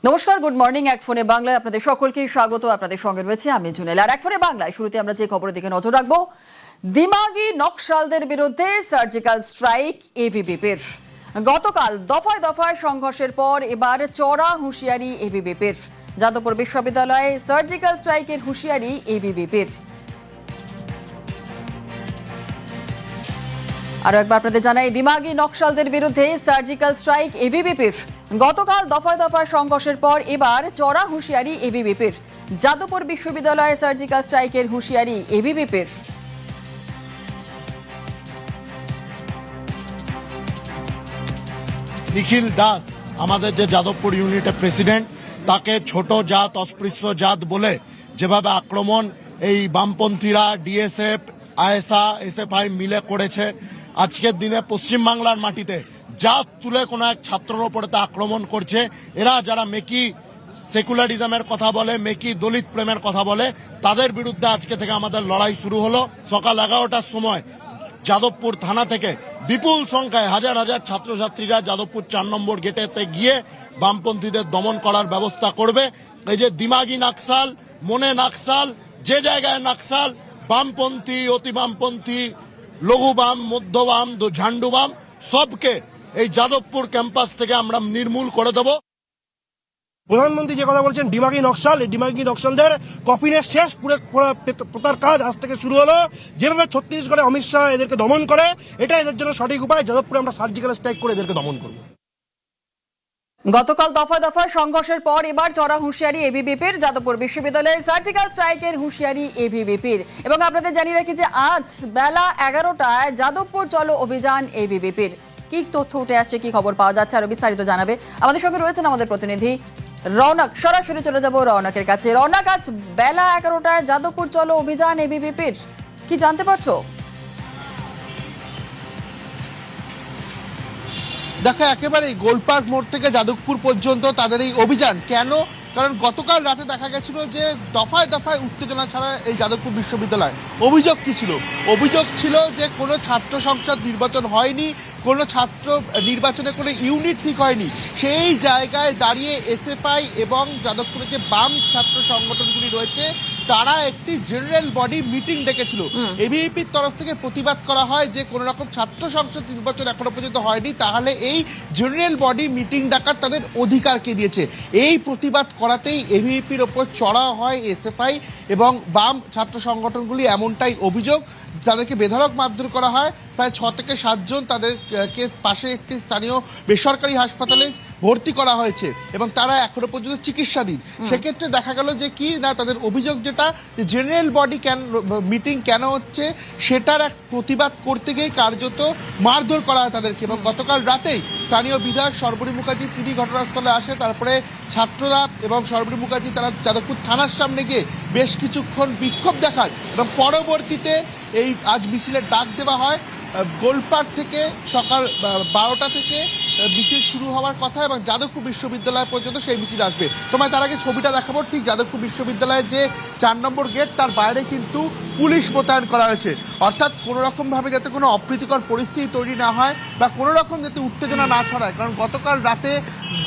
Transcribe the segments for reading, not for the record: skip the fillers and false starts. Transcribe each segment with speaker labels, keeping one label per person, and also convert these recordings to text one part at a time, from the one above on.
Speaker 1: নমস্কার, good morning. এক ফোনে বাংলায় আপনাদের সকলকে স্বাগত। আপনাদের সঙ্গে রয়েছে আমি জুনেল। আর এক ফোনে বাংলায় শুরুতে আমরা যে খবরের দিকে নজর রাখবো, দিমাগি নকশালদের বিরুদ্ধে সার্জিক্যাল স্ট্রাইক এবিভিপির। গতকাল দফায় দফায় সংঘর্ষের পর এবার চড়া হুঁশিয়ারি এবিভিপির। যাদবপুর বিশ্ববিদ্যালয়ে সার্জিক্যাল স্ট্রাইকের হুঁশিয়ারি এবিভিপির। আরো একবার আপনাদের জানাই, দিমাগি নকশালদের বিরুদ্ধে সার্জিক্যাল স্ট্রাইক এবিভিপির। গতকাল দফায় দফায় সংঘর্ষের পর এবার চড়া হুঁশিয়ারি এবিভিপির। যাদবপুর বিশ্ববিদ্যালয়ে সার্জিক্যাল স্ট্রাইকের হুঁশিয়ারি এবিভিপির।
Speaker 2: নিখিল দাস আমাদের যে যাদবপুর ইউনিটের প্রেসিডেন্ট, তাকে ছোট জাত, অস্পৃশ্য জাত বলে যেভাবে আক্রমণ এই বামপন্থীরা, ডিএসএফ, আইএসএ, এসএফআই মিলে করেছে, আজকের দিনে পশ্চিমবাংলার মাটিতে জাত তুলে কোনো এক ছাত্রের ওপরে তা আক্রমণ করছে। এরা যারা মেকি সেকুলারিজমের কথা বলে, মেকি দলিত প্রেমের কথা বলে, তাদের বিরুদ্ধে আজকে থেকে আমাদের লড়াই শুরু হলো। সকাল 11টার সময় যাদবপুর থানা থেকে বিপুল সংখ্যায় হাজার হাজার ছাত্রছাত্রীরা যাদবপুর 4 নম্বর গেটেতে গিয়ে বামপন্থীদের দমন করার ব্যবস্থা করবে। এই যে দিমাগি নাকসাল, মনে নাকসাল, যে জায়গায় নাকসাল, বামপন্থী, অতি বামপন্থী, লঘু বাম, মধ্য বাম, ঝান্ডু বাম, সবকে এই যাদবপুর ক্যাম্পাস থেকে আমরা নির্মূল করে দেব।
Speaker 3: প্রধানমন্ত্রী যে কথা বলছেন ডিমাগি নকশাল, এই ডিমাগি নকশালদের কফিনের শেষ প্রতার কাজ আজ থেকে শুরু হলো। যেভাবে ছত্তিশগড়ে অমিত শাহ এদেরকে দমন করে, এটা এদের জন্য সঠিক উপায়। যাদবপুরে আমরা সার্জিক্যাল স্ট্রাইক করে এদেরকে দমন করব।
Speaker 1: গতকাল দফায় দফায় সংঘর্ষের পর এবার চড়া হুঁশিয়ারি এবিভিপির। যাদবপুর বিশ্ববিদ্যালয়ের সার্জিক্যাল স্ট্রাইকের হুঁশিয়ারি এবিভিপির। এবং আপনাদের জানিয়ে রাখি যে আজ বেলা 11টায় যাদবপুর চলো অভিযান এবিভিপির। কি তথ্য উঠে আসছে, কি খবর পাওয়া যাচ্ছে, আরো বিস্তারিত জানাবে আমাদের সঙ্গে রয়েছেন আমাদের প্রতিনিধি রৌনক। সরাসরি চলে যাব রৌনকের কাছে। রৌনক, আজ বেলা 11টায় যাদবপুর চলো অভিযান এবিভিপির, কি জানতে পারছো?
Speaker 4: দেখো, একেবারেই গোলপার্ক মোড় থেকে যাদবপুর পর্যন্ত তাদের এই অভিযান কেন? কারণ গতকাল রাতে দেখা গেছিল যে দফায় দফায় উত্তেজনা ছাড়া এই যাদবপুর বিশ্ববিদ্যালয়। অভিযোগ কি ছিল? অভিযোগ ছিল যে কোনো ছাত্র সংসদ নির্বাচন হয়নি, কোনো ছাত্র নির্বাচনে কোনো ইউনিট ঠিক হয়নি। সেই জায়গায় দাঁড়িয়ে এসএফআই এবং যাদবপুরে যে বাম ছাত্র সংগঠনগুলি রয়েছে, তারা একটি জেনারেল বডি মিটিং ডেকেছিল। এবিভিপির তরফ থেকে প্রতিবাদ করা হয় যে কোনো রকম ছাত্র সংসদ নির্বাচন এখনো পর্যন্ত হয়নি, তাহলে এই জেনারেল বডি মিটিং ডাকার তাদের অধিকারকে দিয়েছে। এই প্রতিবাদ করাতেই এবিভিপির ওপর চড়া হয় এসএফআই এবং বাম ছাত্র সংগঠনগুলি, এমনটাই অভিযোগ। তাদেরকে বেধড়ক মারধর করা হয়। প্রায় 6 থেকে 7 জন তাদেরকে পাশে একটি স্থানীয় বেসরকারি হাসপাতালে ভর্তি করা হয়েছে এবং তারা এখনো পর্যন্ত চিকিৎসাধীন। সেক্ষেত্রে দেখা গেল যে কি না, তাদের অভিযোগ যেটা জেনারেল বডি মিটিং কেন হচ্ছে সেটার এক প্রতিবাদ করতে গিয়ে কার্যত মারধর করা হয় তাদেরকে। এবং গতকাল রাতেই স্থানীয় বিধায়ক সর্বরী মুখার্জি তিনি ঘটনাস্থলে আসে। তারপরে ছাত্ররা এবং সর্বরী মুখার্জি তারা যাদবপুর থানার সামনে গিয়ে বেশ কিছুক্ষণ বিক্ষোভ দেখায় এবং পরবর্তীতে এই আজ মিছিলের ডাক দেওয়া হয়। গোলপার্ক থেকে সকাল 12টা থেকে মিছিল শুরু হওয়ার কথা এবং যাদবপুর বিশ্ববিদ্যালয় পর্যন্ত সেই মিছিল আসবে। তোমায় তার আগে ছবিটা দেখাবো। ঠিক যাদবপুর বিশ্ববিদ্যালয়ের যে 4 নম্বর গেট, তার বাইরে কিন্তু পুলিশ মোতায়েন করা হয়েছে। অর্থাৎ কোনো রকমভাবে যাতে কোনো অপ্রীতিকর পরিস্থিতি তৈরি না হয় বা কোনো রকম যাতে উত্তেজনা না ছড়ায়, কারণ গতকাল রাতে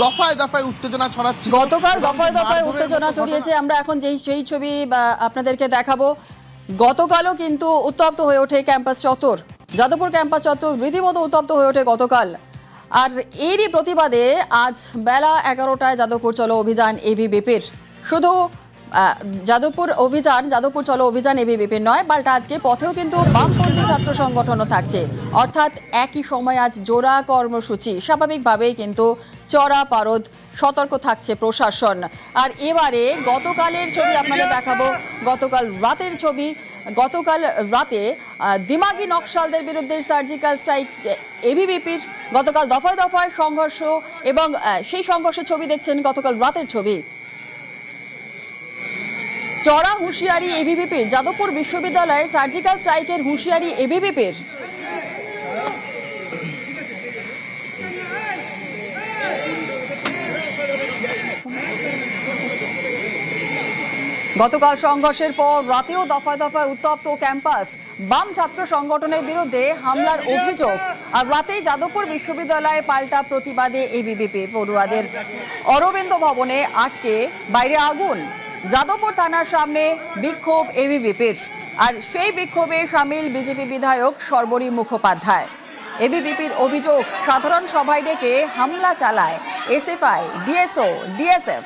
Speaker 4: দফায় দফায় উত্তেজনা ছড়াচ্ছে।
Speaker 1: গতকাল দফায় দফায় উত্তেজনা ছড়িয়েছে। আমরা এখন সেই ছবি আপনাদেরকে দেখাবো। গতকালও কিন্তু উত্তপ্ত হয়ে ওঠে ক্যাম্পাস চত্বর, যাদবপুর ক্যাম্পাস চত্বর রীতিমতো উত্তপ্ত হয়ে ওঠে গতকাল। আর এরই প্রতিবাদে আজ বেলা 11টায় যাদবপুর চলো অভিযান এবিভিপির। শুধু যাদবপুর চলো অভিযান এবিভিপির নয়, পাল্টা আজকে পথেও কিন্তু বামপন্থী ছাত্র সংগঠনও থাকছে। অর্থাৎ একই সময় আজ জোড়া কর্মসূচি। স্বাভাবিকভাবেই কিন্তু চড়া পারদ, সতর্ক থাকছে প্রশাসন। আর এবারে গতকালের ছবি আপনাদের দেখাবো, গতকাল রাতের ছবি। গতকাল রাতে দিমাগি নকশালদের বিরুদ্ধে সার্জিক্যাল স্ট্রাইক এবিভিপির। গতকাল দফায় দফায় সংঘর্ষ এবং সেই সংঘর্ষের ছবি দেখছেন, গতকাল রাতের ছবি। চড়া হুঁশিয়ারি এবিভিপির। যাদবপুর বিশ্ববিদ্যালয়ের সার্জিক্যাল স্ট্রাইকের হুঁশিয়ারি এবিভিপির। গতকাল সংঘর্ষের পর রাতেও দফায় দফায় উত্তপ্ত ক্যাম্পাস। বাম ছাত্র সংগঠনের বিরুদ্ধে হামলার অভিযোগ। আর রাতেই যাদবপুর বিশ্ববিদ্যালয়ে পাল্টা প্রতিবাদে এবিভিপি। পড়ুয়াদের অরবিন্দ ভবনে আটকে বাইরে আগুন। যাদবপুর থানার সামনে বিক্ষোভ এবিভিপির। আর সেই বিক্ষোভে সামিল বিজেপি বিধায়ক সর্বরী মুখোপাধ্যায়। এবিভিপির অভিযোগ, সাধারণ সভায় ডেকে হামলা চালায় এসএফআই, ডিএসও, ডিএসএফ।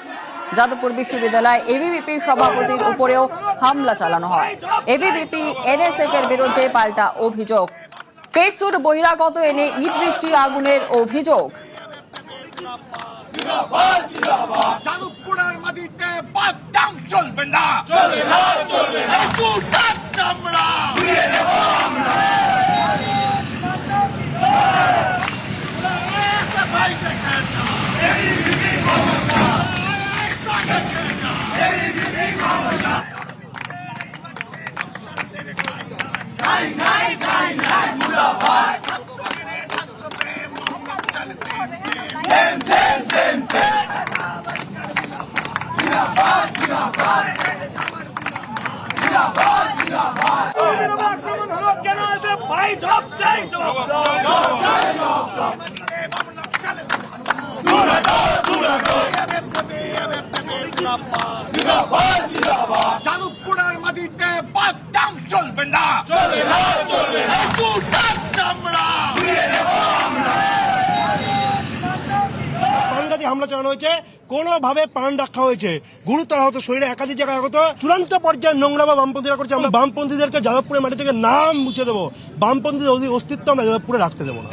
Speaker 1: যাদবপুর বিশ্ববিদ্যালয় এবিভিপি সভাপতির উপরেও হামলা চালানো হয়। এবিভিপি এনএসএফ এর বিরুদ্ধে পাল্টা অভিযোগ। ফেটসুট বহিরাগত এনে ইট বৃষ্টি আগুনের অভিযোগ।
Speaker 5: যাদবপুরের মাটিতে বাদাম চলবে না, চলবে না, চলবে না। জুতার চামড়া উড়িয়ে দেব আমরা। ভাই দেখেন না, এবিভিপি ক্ষমতা, দেখেন না, এবিভিপি ক্ষমতা। নাই নাই নাই নাই মুর্দাবাদ। Shame shame shame shame. জিন্দাবাদ জিন্দাবাদ জিন্দাবাদ জিন্দাবাদ। আক্রমণ হলো কেন? এসে ভাই জবাব চাই, জবাব দাও, জবাব চাই, জবাব দাও। জিন্দাবাদ জিন্দাবাদ। যাদবপুরের মাটিতে বাদাম চলবে না, চলবে না, চলবে না। জুতার চামড়া উড়িয়ে দেব আমরা।
Speaker 3: প্রাণঘাতী হামলা চালানো হয়েছে, কোনোভাবে প্রাণ রাখা হয়েছে, গুরুতর আহত, শরীরে একাধিক জায়গায় আহত। চূড়ান্ত পর্যায়ে নোংরা বা বামপন্থীরা করছে। আমরা বামপন্থীদেরকে যাদবপুরের মাটি থেকে নাম মুছে দেবো, বামপন্থীদের অস্তিত্ব আমরা যাদবপুরে রাখতে দেবো না।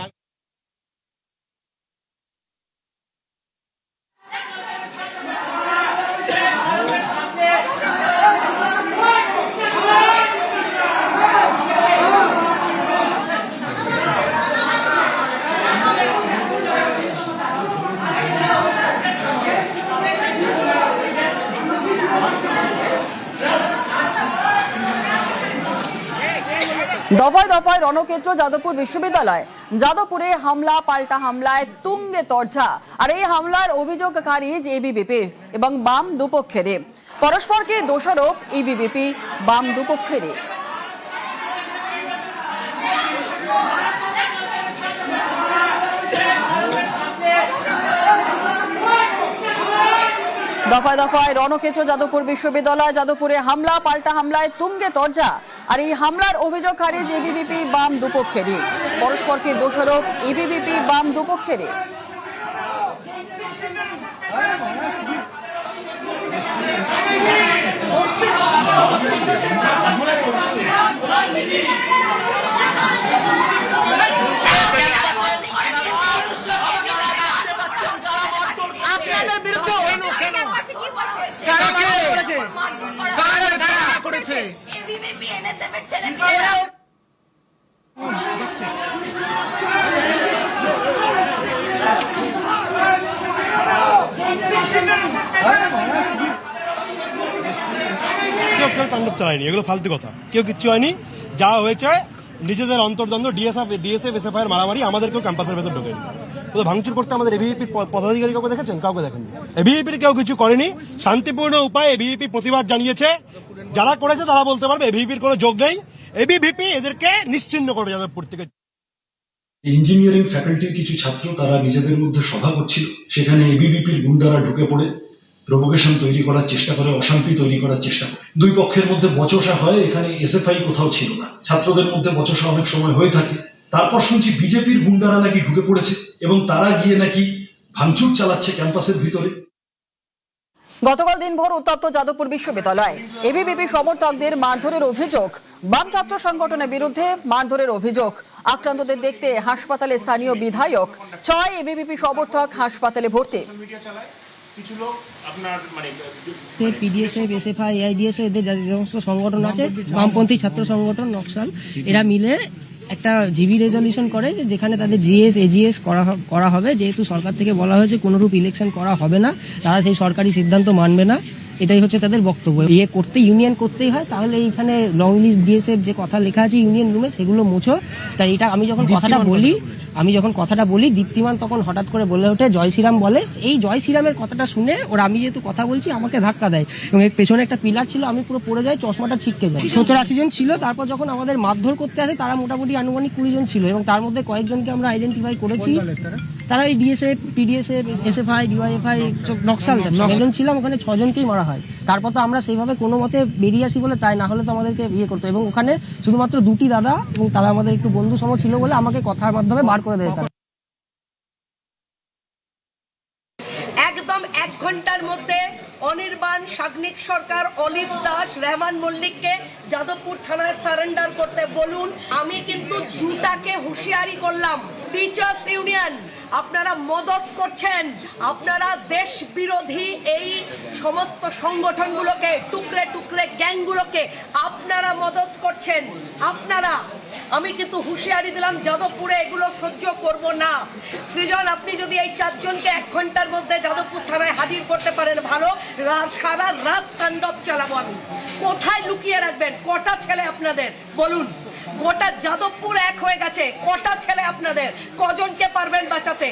Speaker 1: দফায় দফায় রণক্ষেত্র যাদবপুর বিশ্ববিদ্যালয়। যাদবপুরে হামলা পাল্টা হামলায় তুঙ্গে তরজা। আর এই হামলার অভিযোগ খারিজ এবিভিপির এবং বাম দুপক্ষের। পরস্পরকে দোষারোপ এবিভিপি বাম দুপক্ষের। দফায় দফায় রণক্ষেত্র যাদবপুর বিশ্ববিদ্যালয়। যাদবপুরে হামলা পাল্টা হামলায় তুঙ্গে তরজা। আর এই হামলার অভিযোগ খারিজ এবিভিপি বাম দুপক্ষেরই। পরস্পরকে দোষারোপ এবিভিপি বাম দুপক্ষের।
Speaker 5: আপনাদের বিরুদ্ধে হলো কেন? কারা করেছে? এবিভিপি এনএসএফ এর ছেলে মেয়েরা।
Speaker 3: কেউ তাণ্ডব চালায়নি, এগুলো ফালতু কথা। কেউ কিচ্ছু হয়নি, যা হয়েছে নিজেদের অন্তর্দ্বন্দ্ব, ডিএসএফ এসএফআই এর মারামারি। আমাদেরকেও ক্যাম্পাসের ভেতর ঢোকেনি, ভাঙচুর করতে আমাদের এবিভিপির পদাধিকারী কাউকে দেখেছেন? কাউকে দেখেননি। এবিভিপির কেউ কিছু করেনি, শান্তিপূর্ণ উপায়ে এবিভিপি প্রতিবাদ জানিয়েছে। যারা করেছে তারা বলতে পারবে এবিভিপির কোনো যোগ নেই। এবিভিপি এদেরকে নিশ্চিহ্ন করবে যাদবপুর থেকে।
Speaker 6: ইঞ্জিনিয়ারিং ফ্যাকাল্টির কিছু ছাত্র তারা নিজেদের মধ্যে সভা করছিল, সেখানে এবিভিপির গুন্ডারা ঢুকে পড়ে প্রভোকেশন তৈরি করার চেষ্টা করে, অশান্তি তৈরি করার চেষ্টা করে। দুই পক্ষের মধ্যে বচসা হয়। এখানে এসএফআই কোথাও ছিল না, ছাত্রদের মধ্যে বচসা অনেক সময় হয়ে থাকে। তারপর শুনছি বিজেপির গুন্ডারা নাকি ঢুকে পড়েছে এবং তারা গিয়ে নাকি ভাঙচুর চালাচ্ছে ক্যাম্পাসের ভিতরে।
Speaker 1: গতকাল দিনভর উত্তপ্ত যাদবপুর বিশ্ববিদ্যালয়। এবিভিপি সমর্থকদের মারধরের অভিযোগ। বাম ছাত্র সংগঠনের বিরুদ্ধে মারধরের অভিযোগ। আক্রান্তদের দেখতে হাসপাতালে স্থানীয় বিধায়ক। 6 এবিভিপি সমর্থক হাসপাতালে ভর্তি।
Speaker 7: পিডিএসএফ, এসএফআই, এআইডিএসও, এদের যে সমস্ত সংগঠন আছে, বামপন্থী ছাত্র সংগঠন নকশাল, এরা মিলে একটা জিবি রেজলিউশন করে যে যেখানে তাদের জিএস এজিএস করা হবে। যেহেতু সরকার থেকে বলা হয়েছে কোনোরূপ ইলেকশন করা হবে না, তারা সেই সরকারি সিদ্ধান্ত মানবে না। এটাই হচ্ছে তাদের বক্তব্য। ইউনিয়ন করতেই হয়, তাহলে এইখানে লং লিস্ট ডিএসএফ যে কথা লেখা আছে ইউনিয়ন রুমে, সেগুলো মুছো। তাই এটা আমি যখন কথাটা বলি আমি যখন কথাটা বলি দীপ্তিমান তখন হঠাৎ করে বলে ওঠে জয় শ্রীরাম বলে। এই জয় শ্রীরামের কথাটা শুনে ওরা, আমি যেহেতু কথা বলছি, আমাকে ধাক্কা দেয় এবং এর পেছনে একটা পিলার ছিল, আমি পুরো পড়ে যাই, চশমাটা ছিটকে যায়। 70-80 জন ছিল। তারপর যখন আমাদের মারধর করতে আসে তারা মোটামুটি আনুমানিক 20 জন ছিল এবং তার মধ্যে কয়েকজনকে আমরা আইডেন্টিফাই করেছি। তারা এই ডিএসএফ, পিডিএসএফ, এসএফআই, ডিওয়াইএফআই, নকশাল, 9 জন ছিলাম, ওখানে 6 জনকেই মারা হয়। তারপর তো আমরা সেইভাবে কোনো মতে বেরিয়ে আসি বলে, তাই না হলে তো আমাদেরকে বিয়ে করতো। এবং ওখানে শুধুমাত্র 2টি দাদা এবং তারা আমাদের একটু বন্ধু সম ছিল বলে আমাকে কথার মাধ্যমে বার করে দেয়।
Speaker 8: একদম 1 ঘন্টার মধ্যে অনির্বাণ, সাগ্নিক সরকার, অলিভ দাস, রহমান মল্লিককে যাদবপুর থানায় সারেন্ডার করতে বলুন। আমি কিন্তু জুটাকে হুঁশিয়ারি করলাম, টিচার্স ইউনিয়ন আপনারা মদত করছেন, আপনারা দেশ বিরোধী এই সমস্ত সংগঠনগুলোকে, টুকরে টুকরে গ্যাংগুলোকে আপনারা মদত করছেন। আপনারা, আমি কিন্তু হুঁশিয়ারি দিলাম, যাদবপুরে এগুলো সহ্য করব না। সৃজন, আপনি যদি এই 4 জনকে 1 ঘন্টার মধ্যে যাদবপুর থানায় হাজির করতে পারেন ভালো, সারা রাত তাণ্ডব চালাবো আমি। কোথায় লুকিয়ে রাখবেন? কটা ছেলে আপনাদের বলুন? গোটা যাদবপুর এক হয়ে গেছে, কটা ছেলে আপনাদের? কজনকে পারবেন বাঁচাতে?